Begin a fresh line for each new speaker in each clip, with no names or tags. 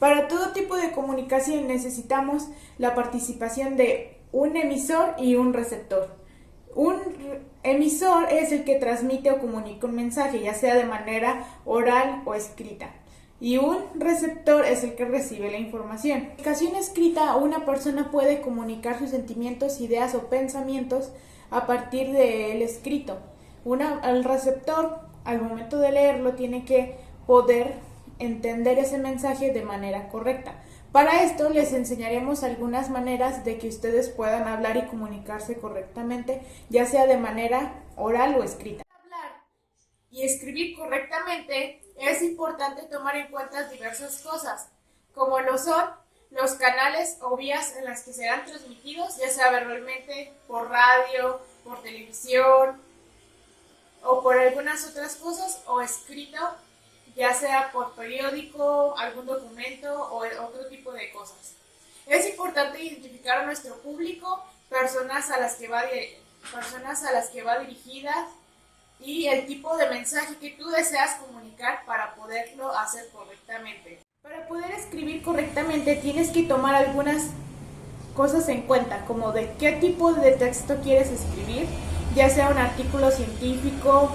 Para todo tipo de comunicación necesitamos la participación de un emisor y un receptor. Un emisor es el que transmite o comunica un mensaje, ya sea de manera oral o escrita. Y un receptor es el que recibe la información. En comunicación escrita, una persona puede comunicar sus sentimientos, ideas o pensamientos a partir del escrito. El receptor, al momento de leerlo, tiene que poder entender ese mensaje de manera correcta. Para esto les enseñaremos algunas maneras de que ustedes puedan hablar y comunicarse correctamente, ya sea de manera oral o escrita. Hablar y escribir correctamente es importante tomar en cuenta diversas cosas, como lo son los canales o vías en las que serán transmitidos, ya sea verbalmente, por radio, por televisión o por algunas otras cosas, o escrito, ya sea por periódico, algún documento o otro tipo de cosas. Es importante identificar a nuestro público, personas a las que va dirigida y el tipo de mensaje que tú deseas comunicar para poderlo hacer correctamente. Para poder escribir correctamente tienes que tomar algunas cosas en cuenta, como de qué tipo de texto quieres escribir, ya sea un artículo científico,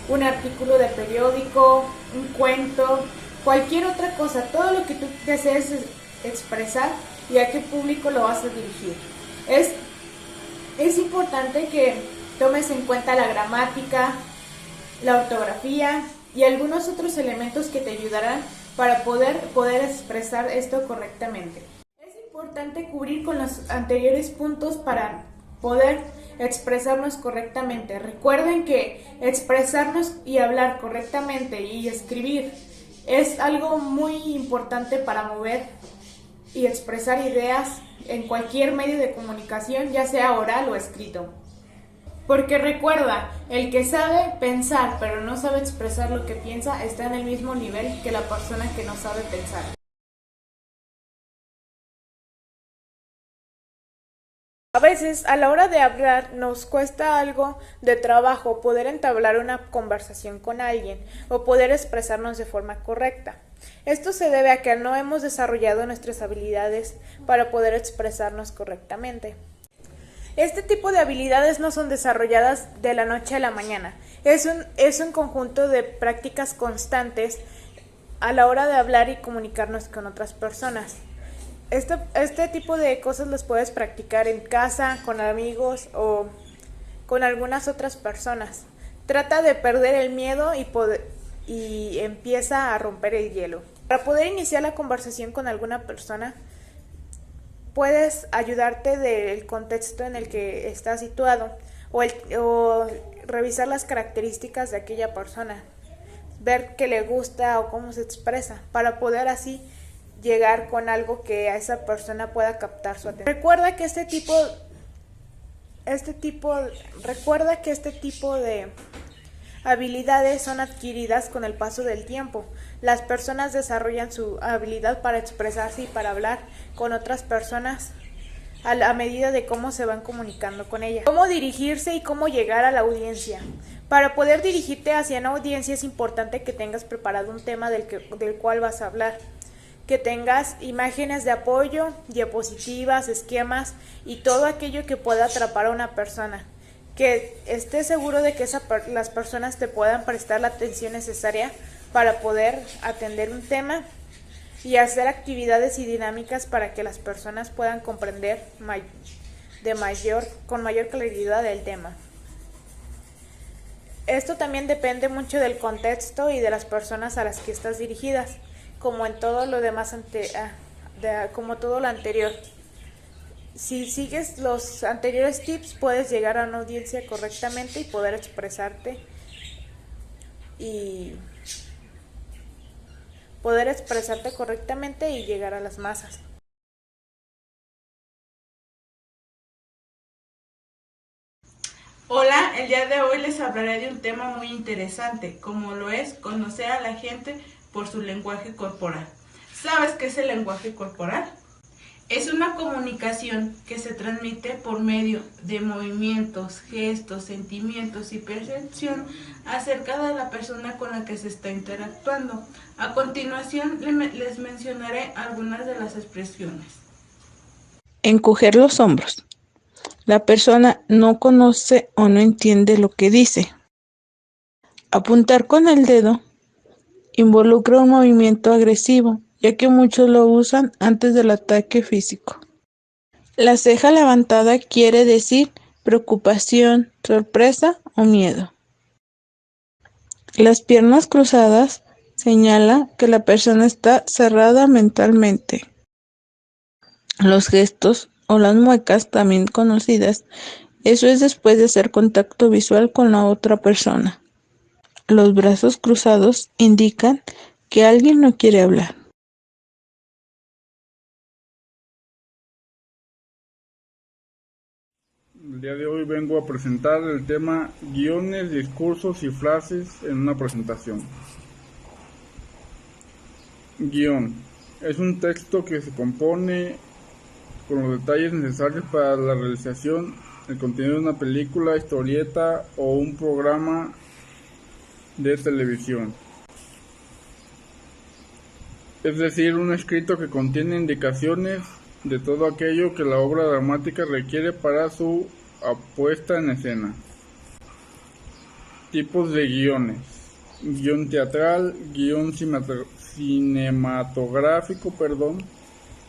un artículo de periódico, un cuento, cualquier otra cosa, todo lo que tú desees expresar y a qué público lo vas a dirigir. Es importante que tomes en cuenta la gramática, la ortografía y algunos otros elementos que te ayudarán para poder expresar esto correctamente. Es importante cubrir con los anteriores puntos para poder expresarnos correctamente. Recuerden que expresarnos y hablar correctamente y escribir es algo muy importante para mover y expresar ideas en cualquier medio de comunicación, ya sea oral o escrito. Porque recuerda, el que sabe pensar pero no sabe expresar lo que piensa está en el mismo nivel que la persona que no sabe pensar. A veces, a la hora de hablar, nos cuesta algo de trabajo poder entablar una conversación con alguien o poder expresarnos de forma correcta. Esto se debe a que no hemos desarrollado nuestras habilidades para poder expresarnos correctamente. Este tipo de habilidades no son desarrolladas de la noche a la mañana. Es un conjunto de prácticas constantes a la hora de hablar y comunicarnos con otras personas. Este tipo de cosas las puedes practicar en casa, con amigos o con algunas otras personas. Trata de perder el miedo y empieza a romper el hielo. Para poder iniciar la conversación con alguna persona, puedes ayudarte del contexto en el que estás situado o revisar las características de aquella persona, ver qué le gusta o cómo se expresa, para poder así llegar con algo que a esa persona pueda captar su atención. Recuerda que este tipo de habilidades son adquiridas con el paso del tiempo. Las personas desarrollan su habilidad para expresarse y para hablar con otras personas a medida de cómo se van comunicando con ellas. Cómo dirigirse y cómo llegar a la audiencia. Para poder dirigirte hacia una audiencia es importante que tengas preparado un tema del cual vas a hablar, que tengas imágenes de apoyo, diapositivas, esquemas y todo aquello que pueda atrapar a una persona. Que estés seguro de que las personas te puedan prestar la atención necesaria para poder atender un tema y hacer actividades y dinámicas para que las personas puedan comprender con mayor claridad el tema. Esto también depende mucho del contexto y de las personas a las que estás dirigidas, como en todo lo demás como todo lo anterior. Si sigues los anteriores tips, puedes llegar a una audiencia correctamente y poder expresarte correctamente y llegar a las masas.
Hola, el día de hoy les hablaré de un tema muy interesante, como lo es conocer a la gente por su lenguaje corporal. ¿Sabes qué es el lenguaje corporal? Es una comunicación que se transmite por medio de movimientos, gestos, sentimientos y percepción acerca de la persona con la que se está interactuando. A continuación les mencionaré algunas de las expresiones.
Encoger los hombros. La persona no conoce o no entiende lo que dice. Apuntar con el dedo involucra un movimiento agresivo, ya que muchos lo usan antes del ataque físico. La ceja levantada quiere decir preocupación, sorpresa o miedo. Las piernas cruzadas señala que la persona está cerrada mentalmente. Los gestos o las muecas, también conocidas, eso es después de hacer contacto visual con la otra persona. Los brazos cruzados indican que alguien no quiere hablar.
El día de hoy vengo a presentar el tema guiones, discursos y frases en una presentación. Guión. Es un texto que se compone con los detalles necesarios para la realización del contenido de una película, historieta o un programa de televisión. Es decir, un escrito que contiene indicaciones de todo aquello que la obra dramática requiere para su puesta en escena. Tipos de guiones: guión teatral, guión cinematográfico,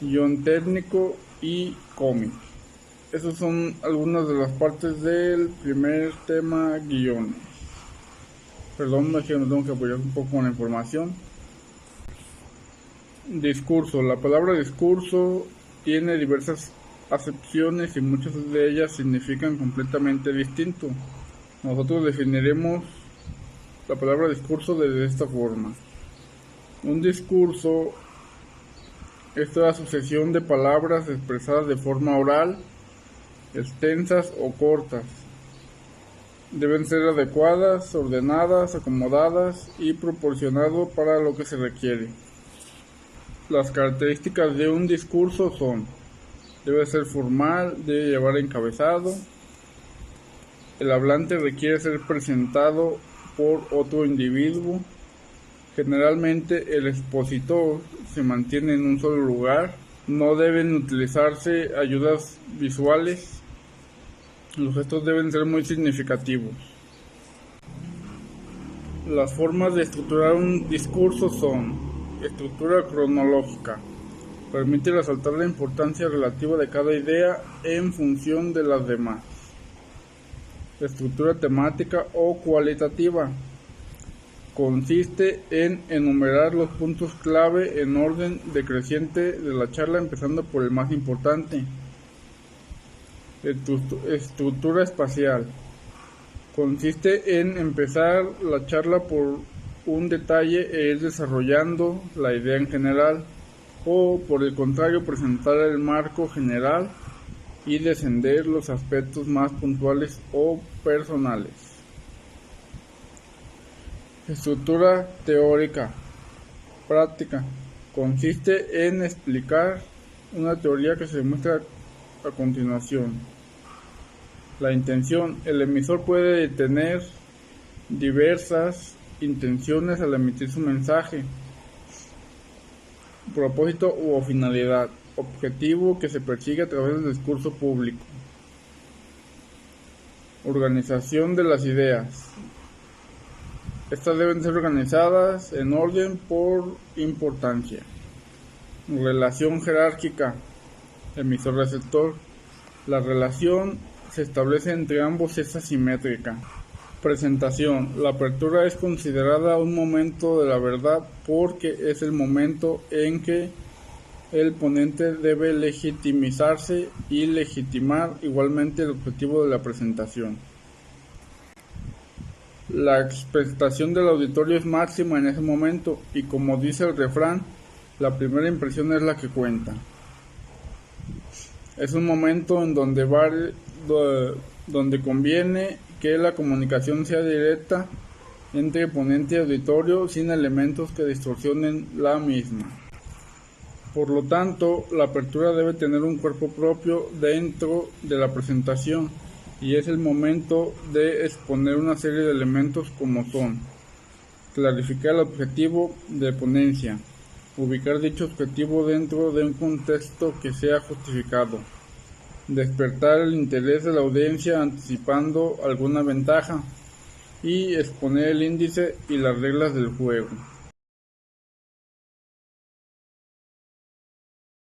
guión técnico y cómic. Esas son algunas de las partes del primer tema, guiones. Es que me tengo que apoyar un poco con la información. Discurso. La palabra discurso tiene diversas acepciones y muchas de ellas significan completamente distinto. Nosotros definiremos la palabra discurso de esta forma. Un discurso es toda sucesión de palabras expresadas de forma oral, extensas o cortas. Deben ser adecuadas, ordenadas, acomodadas y proporcionado para lo que se requiere. Las características de un discurso son: debe ser formal, debe llevar encabezado, el hablante requiere ser presentado por otro individuo, generalmente el expositor se mantiene en un solo lugar, no deben utilizarse ayudas visuales, los gestos deben ser muy significativos. Las formas de estructurar un discurso son: estructura cronológica. Permite resaltar la importancia relativa de cada idea en función de las demás. Estructura temática o cualitativa. Consiste en enumerar los puntos clave en orden decreciente de la charla, empezando por el más importante. Estructura espacial. Consiste en empezar la charla por un detalle e ir desarrollando la idea en general, o por el contrario presentar el marco general y descender los aspectos más puntuales o personales. Estructura teórica práctica. Consiste en explicar una teoría que se demuestra a continuación. La intención. El emisor puede tener diversas intenciones al emitir su mensaje. Propósito o finalidad. Objetivo que se persigue a través del discurso público. Organización de las ideas. Estas deben ser organizadas en orden por importancia. Relación jerárquica. Emisor-receptor. La relación se establece entre ambos es asimétrica. Presentación. La apertura es considerada un momento de la verdad porque es el momento en que el ponente debe legitimizarse y legitimar igualmente el objetivo de la presentación. La expectación del auditorio es máxima en ese momento y, como dice el refrán, la primera impresión es la que cuenta. Es un momento en donde conviene que la comunicación sea directa entre ponente y auditorio sin elementos que distorsionen la misma. Por lo tanto, la apertura debe tener un cuerpo propio dentro de la presentación y es el momento de exponer una serie de elementos como son: clarificar el objetivo de ponencia, ubicar dicho objetivo dentro de un contexto que sea justificado, despertar el interés de la audiencia anticipando alguna ventaja y exponer el índice y las reglas del juego.